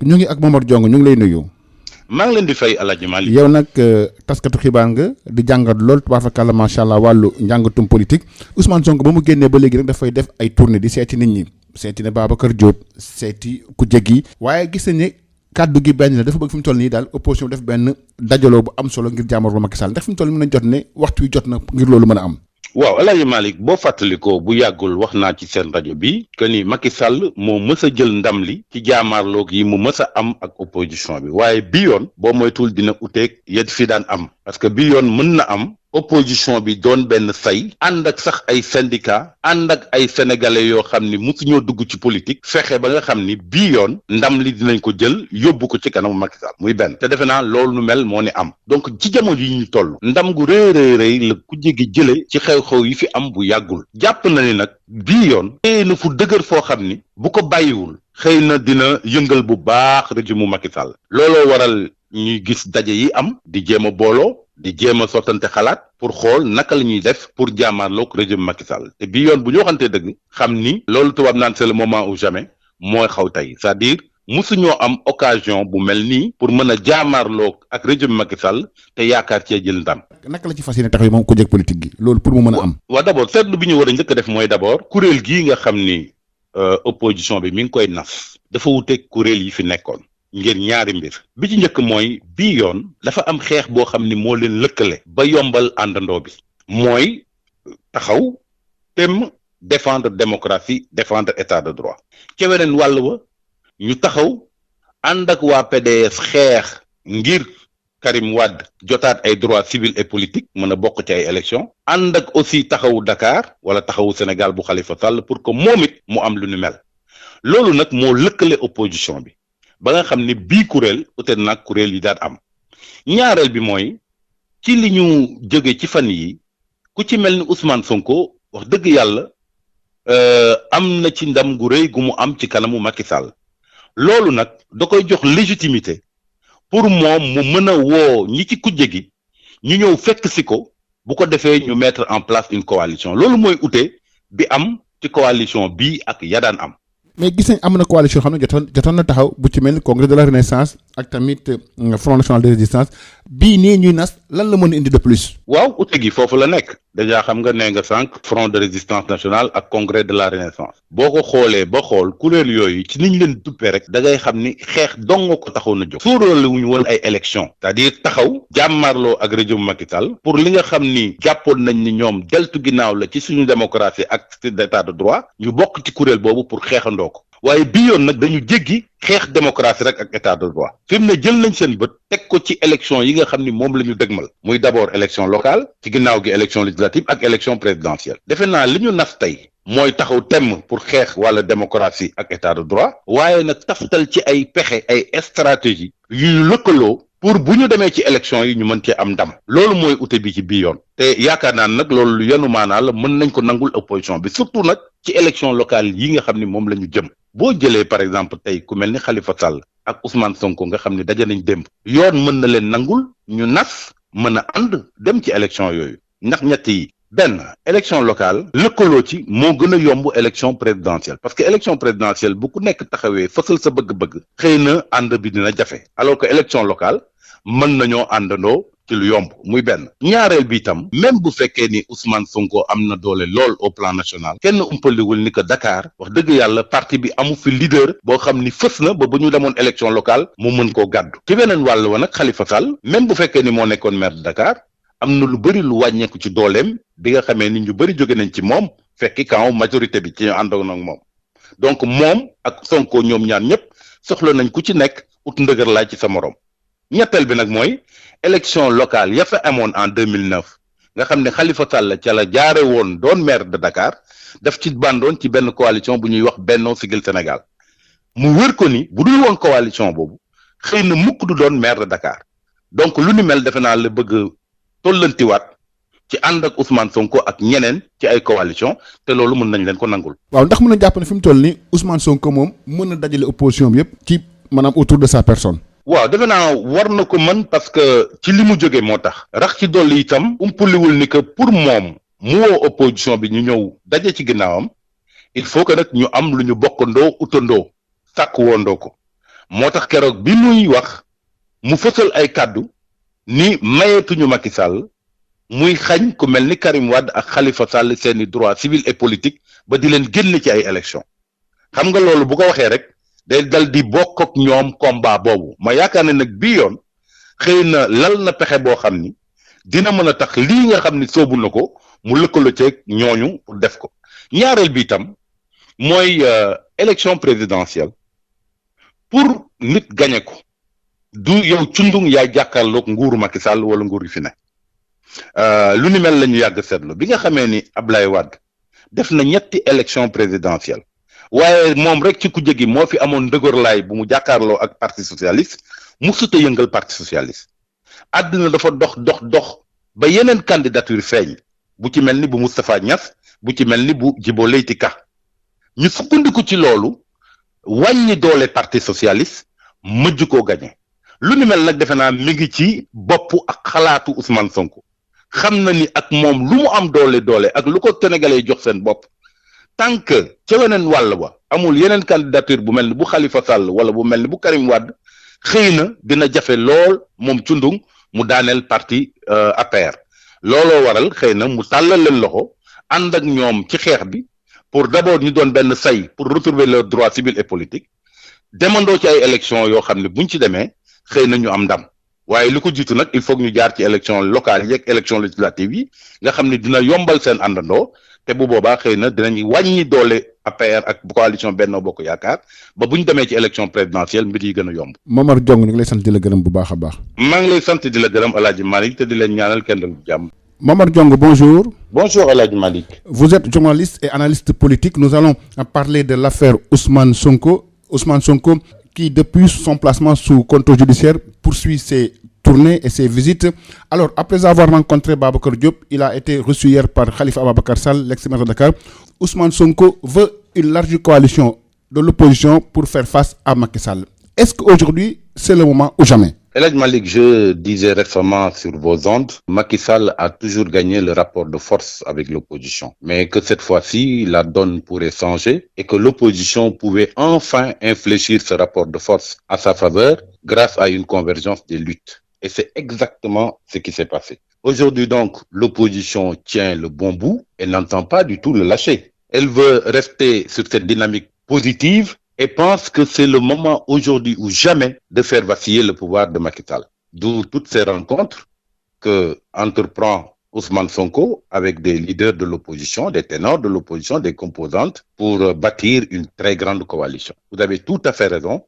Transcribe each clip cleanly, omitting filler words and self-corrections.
ñu ngi ak Momar Diong ñu ngi lay nuyu. maa ngi leen di fay El Hadj Malick. yow nag taskatu xibaar nga di jàngat lool tubaarfakala macha allah wàllu njàngatum politique Ousmane Sonko ba mu génnee ba léegi rek dafay def ay tournée di seeti nit ñi seeti na Babacar Diop seeti ku jéggi waaye gis nañ ne kàddu gi benn la dafa bëgg fi mu toll nii daal opposition def benn dajaloo bu am solo ngir jàmmarloo Macky Sall ndax fi mu toll nii mën nañ jot ne waxtu wi jot na ngir loolu mën a am. waaw El Hadj Malick boo fàttalikoo bu yàggul wax naa ci seen rajo bi que ni Macky Sall moo mës a jël ndam li ci jaamaarloog yi mu mës a am ak opposition bi waaye bi yoon boo moytul dina uteeg yet fi daan am parce que bi yoon mën na am opposition bi doon benn say ànd ak sax ay syndicat ànd ak ay sénégalais yoo xam ni musuñoo dugg ci politique fexe ba nga xam ni bii yoon ndam li dinañ ko jël yóbbu ko ci kanamu Macky Sall muy benn te defe naa loolu nu mel moo ni am donc ci jamono yi ñu toll ndam gu rëy la ku jégi jële ci xew-xew yi fi am bu yàggul jàpp na ni nag bii yoon téye na fu dëgër foo xam ni bu ko bàyyiwul xëy na dina yëngal bu baax régime mu Macky Sall looloo waral ñuy gis daje yi am di jéem a booloo di jéem a sottante xalaat pour xool naka la ñuy def pour jaamaarloog régime Macky Sall te bii yoon bu ñu waxantee dëgg xam ni loolu tubaab naan c'est le moment ou jamais mooy xaw tey c'est-à-dire musuñoo am occasion bu mel nii pour mën a jaamaarloog ak régime Macky Sall te yaakaar cee jël ndam. naka la ci fas yéene taxaw moom ko jég politique gi loolu pour mu mën a am. waaw d'abord seetlu bi ñu war a njëkk a def mooy d'abord kuréel gii nga xam ni opposition bi mi ngi koy nas dafa wuteeg kuréel yi fi nekkoon. ngir ñaari mbir bi ci njëkk mooy bii yoon dafa am xeex boo xam ni moo leen lëkkale ba yombal àndandoo bi mooy taxaw tem défendre démocratie défendre état de droit ca weneen wàll wa ñu taxaw ànd ak waa PDS xeex ngir Karim Wade jotaat ay droits civils et politiques mën a bokk ci ay élections ànd ak aussi taxawu Dakar wala taxawu Sénégal bu Khalifa Sall pour que moom it mu am lu ñu mel loolu nag moo lëkkale opposition bi ba nga xam ni bii kuréel peut-être nag kuréel yi daan am ñaareel bi mooy ci li ñu jóge ci fan yi ku ci mel ni Ousmane Sonko wax dëgg yàlla am na ci ndam gu rëy gu mu am ci kanamu Macky Sall loolu nag da koy jox légitimité pour moom mu mën a woo ñi ci kujje gi ñu ñëw fekk si ko bu ko defee ñu mettre en place une coalition loolu mooy ute bi am ci coalition bii ak ya daan am. mais gis nañ am na coalition xam ne jotoon na taxaw bu ci mel ni congrès de la renaissance ak tamit front national de résistance bii nii ñuy nas lan la mën a indi de plus. waaw ute gi foofu la nekk déjà xam nga nee nga sànq front de résistance nationale ak congrès de la renaissance boo ko xoolee ba xool kuréel yooyu ci niñ leen duppee rek da ngay xam ni xeex dong ko taxaw na jóg suuroole wuñu woon ay élection c'est-à-dire taxaw jàmmarloo ak régime Macky Sall pour li nga xam ni jàppoon nañ ni ñoom deltu ginnaaw la ci suñu démocratie ak état de droit ñu bokk ci kuréel boobu pour xeexandoo ko waaye bii yoon nag dañu jéggi xeex démocratie rek ak état de droit fi mu ne jël nañ seen bët teg ko ci élection yi nga xam ni moom la ñu dëgmal muy d'abord élection locale ci ginnaaw gi élection législative ak élection présidentielle defe naa li ñu nas tey mooy taxaw temm pour xeex wala démocratie ak état de droit waaye nag taftal ci ay pexe ay stratégie yu ñu lëkkaloo pour bu ñu demee ci élection yi ñu mën cee am ndam loolu mooy ute bi ci bii yoon te yaakaar naa nag loolu lu yenu maanaa la mën nañ ko nangul opposition bi surtout nag ci élection locale yi nga xam ni moom la ñu jëm boo jëlee par exemple tey ku mel ni Khalifa Sall ak Ousmane Sonko nga xam ni daje nañ démb yoon mën na leen nangul ñu nas mën a ànd dem ci élection yooyu ndax ñett yi benn élection locale lëkkaloo ci moo gën a yomb élection présidentielle parce que élection présidentielle bu ku nekk taxawee fësal sa bëgg-bëgg xëy na ànd bi dina jafe alors que élection locale mën nañoo àndandoo ci lu yomb muy benn ñaareel bi itam même bu fekkee ni Ousmane Sonko am na doole lool au plan national kenn umpaliwul ni que Dakar wax dëgg yàlla parti bi amu fi leader boo xam ni fës na ba bu ñu demoon élection locale mu mën koo gàddu ci beneen wàll wa nag Khalifa Sall même bu fekkee ni moo nekkoon maire de Dakar am na lu bëri lu wàññeeku ci dooleem bi nga xamee ni ñu bëri jóge nañ ci moom fekki camp majorité bi ci ñu àndoon ak moom donc moom ak Sonko ñoom ñaar ñëpp soxla nañ ku ci nekk ut ndëgër laay ci sa morom ñetteel bi nag mooy élection locale ya fa amoon en 2009 nga xam ne Khalifa Sall ca la jaare woon doon maire de Dakar daf ci bandoon ci benn coalition bu ñuy wax Benno Siggil Sénégal mu wër ko ni bu dul woon coalition boobu xëy na mukk du doon maire de Dakar donc lu ni mel defe naa la bëgg tollantiwaat ci ànd ak Ousmane Sonko ak ñeneen ci ay coalition te loolu mën nañ leen ko nangul. waaw ndax mën na jàpp ne fi mu toll nii Ousmane Sonko moom mën na dajale opposition bi yëpp ci maanaam autour de sa personne. waaw defe naa war na ko mën parce que ci li mu jóge moo tax rax ci dolli itam umpaliwul ni que pour moom mu woo opposition bi ñu ñëw daje ci ginnaawam il faut que nag ñu am lu ñu bokkandoo utandoo sàkk woondoo ko moo tax keroog bi muy wax mu fësal ay kàddu ni mayeetuñu Macky Sall muy xañ ku mel ni Karim Wade ak Khalifa Sall seeni droits civils et politiques ba di leen génn ci ay élections xam nga loolu bu ko waxee rek day dal di bokk ak ñoom combat boobu ma yaakaar ne nag bii yoon xëy na lal na pexe boo xam ni dina mën a tax lii nga xam ni soobu na ko mu lëkkaloo ceeg ñooñu pour def ko ñaareel bi itam mooy élection présidentielle pour nit gañe ko du yow cundung yaay jàkkaarloog nguuru Macky Sall wala nguur yi fi ne lu ni mel la ñu yàgg seetlu bi nga xamee ni Ablaye Wade def na ñetti élection présidentielle waaye moom rek ci ku jégi moo fi amoon ndëgërlaay bu mu jàkkaarloo ak parti socialiste mu suta yëngal parti socialiste àddina dafa dox ba yeneen candidature feeñ bu ci mel ni bu Moustapha Niass bu ci mel ni bu Djibo Leyti Ka ñu sukkandiku ci loolu wàññi doole parti socialiste mëjj koo gañe lu ni mel nag defe naa mi ngi ci bopp ak xalaatu Ousmane Sonko xam na ni ak moom lu mu am doole ak lu ko sénégalais jox seen bopp tant que ca weneen wàll ba amul yeneen candidature bu mel ni bu Khalifa Sall wala bu mel ni bu Karim Wade xëy na dina jafe lool moom cundung mu daaneel parti APR looloo waral xëy na mu tàllal leen loxo ànd ak ñoom ci xeex bi pour d'abord ñu doon benn say pour retrouver leurs droits civils et politiques demandoo ci ay élections yoo xam ne buñ ci demee xëy na ñu am ndam waaye lu ko jiitu nag il faut que ñu jaar ci élection locale yi ak élection législative yi nga xam ne dina yombal seen àndandoo te bu boobaa xëy na dinañ wàññi doole APR ak coalition Benno Bokk Yaakaar ba bu ñu demee ci élection présidentielle mbir yi gën a yomb. Momar Diong ñu ngi lay sant di la gërëm bu baax a baax. maa ngi lay sant di la gërëm El Hadj Malick te di leen ñaanal kenn dal jàmm. Momar Diong, bonjour. Bonjour El Hadj Malick. Vous êtes journaliste et analyste politique. Nous allons parler de l'affaire Ousmane Sonko. Ousmane Sonko qui, depuis son placement sous contrôle judiciaire, poursuit ses tournées et ses visites. Alors, après avoir rencontré Babacar Diop, il a été reçu hier par Khalifa Ababacar Sall, l'ex-maire de Dakar. Ousmane Sonko veut une large coalition de l'opposition pour faire face à Macky Sall. Est-ce qu'aujourd'hui, c'est le moment ou jamais? El Hadj Malick, je disais récemment sur vos ondes, Macky Sall a toujours gagné le rapport de force avec l'opposition, mais que cette fois-ci, la donne pourrait changer et que l'opposition pouvait enfin infléchir ce rapport de force à sa faveur grâce à une convergence des luttes. Et c'est exactement ce qui s'est passé. Aujourd'hui donc, l'opposition tient le bon bout et n'entend pas du tout le lâcher. Elle veut rester sur cette dynamique positive et pense que c'est le moment aujourd'hui ou jamais de faire vaciller le pouvoir de Macky Sall. D'où toutes ces rencontres que entreprend Ousmane Sonko avec des leaders de l'opposition, des ténors de l'opposition, des composantes pour bâtir une très grande coalition. Vous avez tout à fait raison.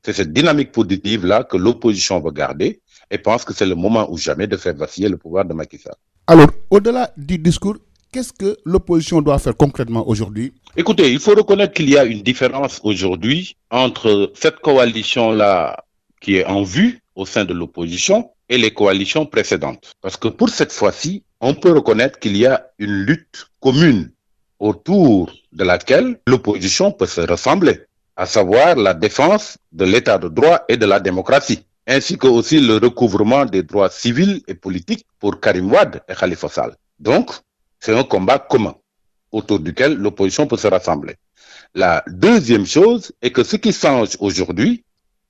C'est cette dynamique positive-là que l'opposition veut garder et pense que c'est le moment ou jamais de faire vaciller le pouvoir de Macky Sall. Alors, au-delà du discours, qu'est-ce que l'opposition doit faire concrètement aujourd'hui? Écoutez, il faut reconnaître qu'il y a une différence aujourd'hui entre cette coalition-là qui est en vue au sein de l'opposition et les coalitions précédentes. Parce que pour cette fois-ci, on peut reconnaître qu'il y a une lutte commune autour de laquelle l'opposition peut se rassembler, à savoir la défense de l'état de droit et de la démocratie, ainsi que aussi le recouvrement des droits civils et politiques pour Karim Wade et Khalifa Sall. Donc, c'est un combat commun autour duquel l'opposition peut se rassembler. La deuxième chose est que ce qui change aujourd'hui,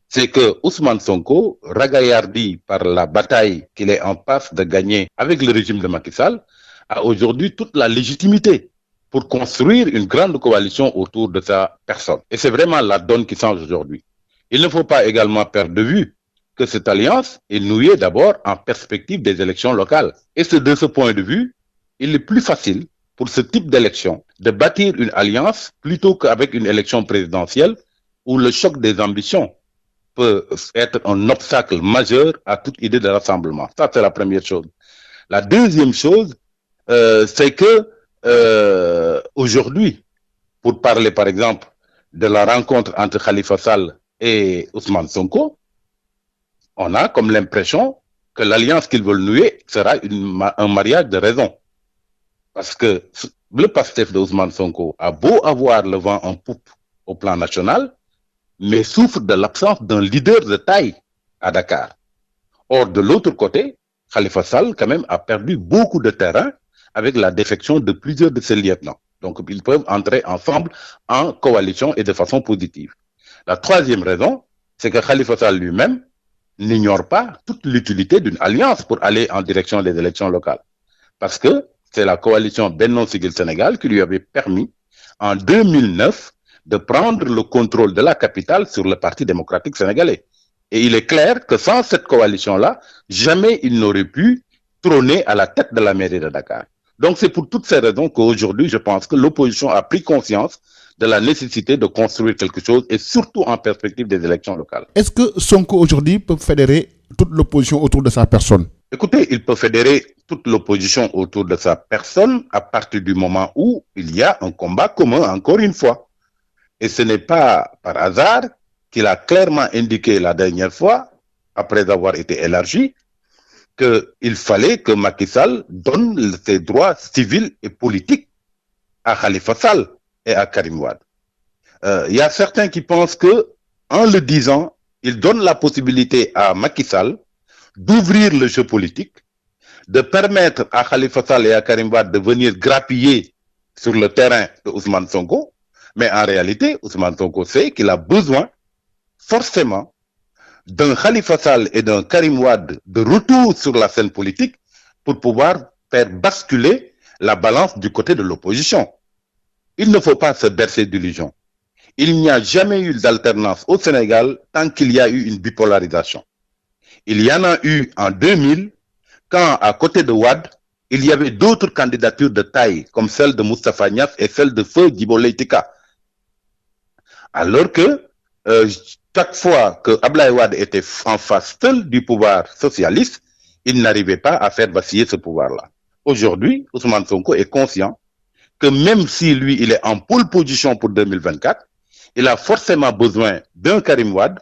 c'est que Ousmane Sonko, ragaillardi par la bataille qu'il est en passe de gagner avec le régime de Macky Sall, a aujourd'hui toute la légitimité pour construire une grande coalition autour de sa personne. Et c'est vraiment la donne qui change aujourd'hui. Il ne faut pas également perdre de vue que cette alliance est nouée d'abord en perspective des élections locales. Et c'est de ce point de vue, il est plus facile pour ce type d'élection de bâtir une alliance plutôt qu'avec une élection présidentielle où le choc des ambitions peut être un obstacle majeur à toute idée de rassemblement. Ça, c'est la première chose. La deuxième chose, c'est que aujourd'hui, pour parler par exemple de la rencontre entre Khalifa Sall et Ousmane Sonko, on a comme l'impression que l'alliance qu'ils veulent nouer sera un mariage de raison. Parce que le PASTEF de Ousmane Sonko a beau avoir le vent en poupe au plan national, mais souffre de l'absence d'un leader de taille à Dakar. Or, de l'autre côté, Khalifa Sall, quand même, a perdu beaucoup de terrain avec la défection de plusieurs de ses lieutenants. Donc, ils peuvent entrer ensemble en coalition et de façon positive. La troisième raison, c'est que Khalifa Sall lui-même n'ignore pas toute l'utilité d'une alliance pour aller en direction des élections locales. Parce que c'est la coalition Benno Siggil Sénégal qui lui avait permis, en 2009, de prendre le contrôle de la capitale sur le Parti démocratique sénégalais. Et il est clair que sans cette coalition-là, jamais il n'aurait pu trôner à la tête de la mairie de Dakar. Donc c'est pour toutes ces raisons qu'aujourd'hui, je pense que l'opposition a pris conscience de la nécessité de construire quelque chose et surtout en perspective des élections locales. Est-ce que Sonko aujourd'hui peut fédérer toute l'opposition autour de sa personne? Écoutez, il peut fédérer toute l'opposition autour de sa personne à partir du moment où il y a un combat commun, encore une fois. Et ce n'est pas par hasard qu'il a clairement indiqué la dernière fois, après avoir été élargi, qu'il fallait que Macky Sall donne ses droits civils et politiques à Khalifa Sall et à Karim Wade. Y a certains qui pensent que, en le disant, il donne la possibilité à Macky Sall d'ouvrir le jeu politique, de permettre à Khalifa Sall et à Karim Wade de venir grappiller sur le terrain de Ousmane Sonko. Mais en réalité, Ousmane Sonko sait qu'il a besoin forcément d'un Khalifa Sall et d'un Karim Wade de retour sur la scène politique pour pouvoir faire basculer la balance du côté de l'opposition. Il ne faut pas se bercer d'illusions. Il n'y a jamais eu d'alternance au Sénégal tant qu'il y a eu une bipolarisation. Il y en a eu en 2000, quand à côté de Wade, il y avait d'autres candidatures de taille, comme celle de Moustapha Niasse et celle de Feu Djibo Leyti Ka. Alors que chaque fois que Abdoulaye Wade était en face seul du pouvoir socialiste, il n'arrivait pas à faire vaciller ce pouvoir-là. Aujourd'hui, Ousmane Sonko est conscient que même si lui, il est en pole position pour 2024, il a forcément besoin d'un Karim Wade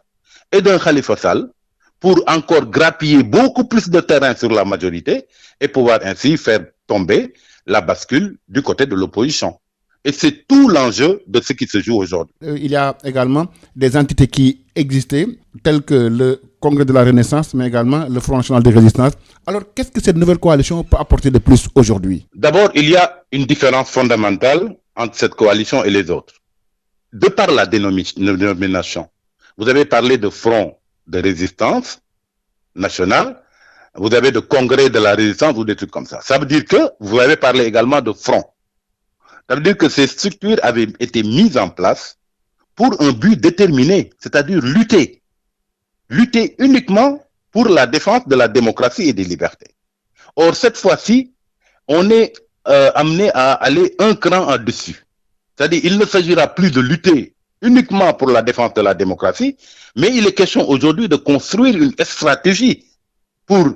et d'un Khalifa Sall pour encore grappiller beaucoup plus de terrain sur la majorité et pouvoir ainsi faire tomber la bascule du côté de l'opposition. Et c'est tout l'enjeu de ce qui se joue aujourd'hui. Il y a également des entités qui existaient, telles que le Congrès de la Renaissance, mais également le Front National de Résistance. Alors, qu'est-ce que cette nouvelle coalition peut apporter de plus aujourd'hui? D'abord, il y a une différence fondamentale entre cette coalition et les autres. De par la dénomination, vous avez parlé de Front de Résistance nationale, vous avez de Congrès de la Résistance ou des trucs comme ça. Ça veut dire que vous avez parlé également de Front. Ça veut dire que ces structures avaient été mises en place pour un but déterminé, c'est-à-dire lutter. Lutter uniquement pour la défense de la démocratie et des libertés. Or, cette fois-ci, on est amené à aller un cran en dessus. C'est-à-dire il ne s'agira plus de lutter uniquement pour la défense de la démocratie, mais il est question aujourd'hui de construire une stratégie pour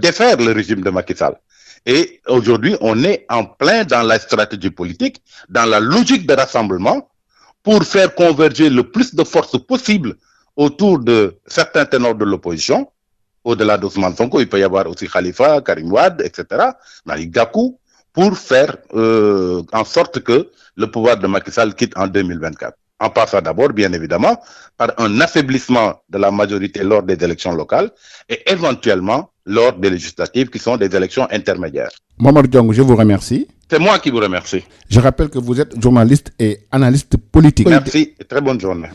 défaire le régime de Macky Sall. Et aujourd'hui, on est en plein dans la stratégie politique, dans la logique de rassemblement, pour faire converger le plus de forces possible autour de certains ténors de l'opposition. Au-delà d'Ousmane Sonko, il peut y avoir aussi Khalifa, Karim Wade, etc., Malick Gakou, pour faire en sorte que le pouvoir de Macky Sall quitte en 2024. En passant d'abord, bien évidemment, par un affaiblissement de la majorité lors des élections locales et éventuellement lors des législatives qui sont des élections intermédiaires. Momar Diong, je vous remercie. C'est moi qui vous remercie. Je rappelle que vous êtes journaliste et analyste politique. Merci et très bonne journée.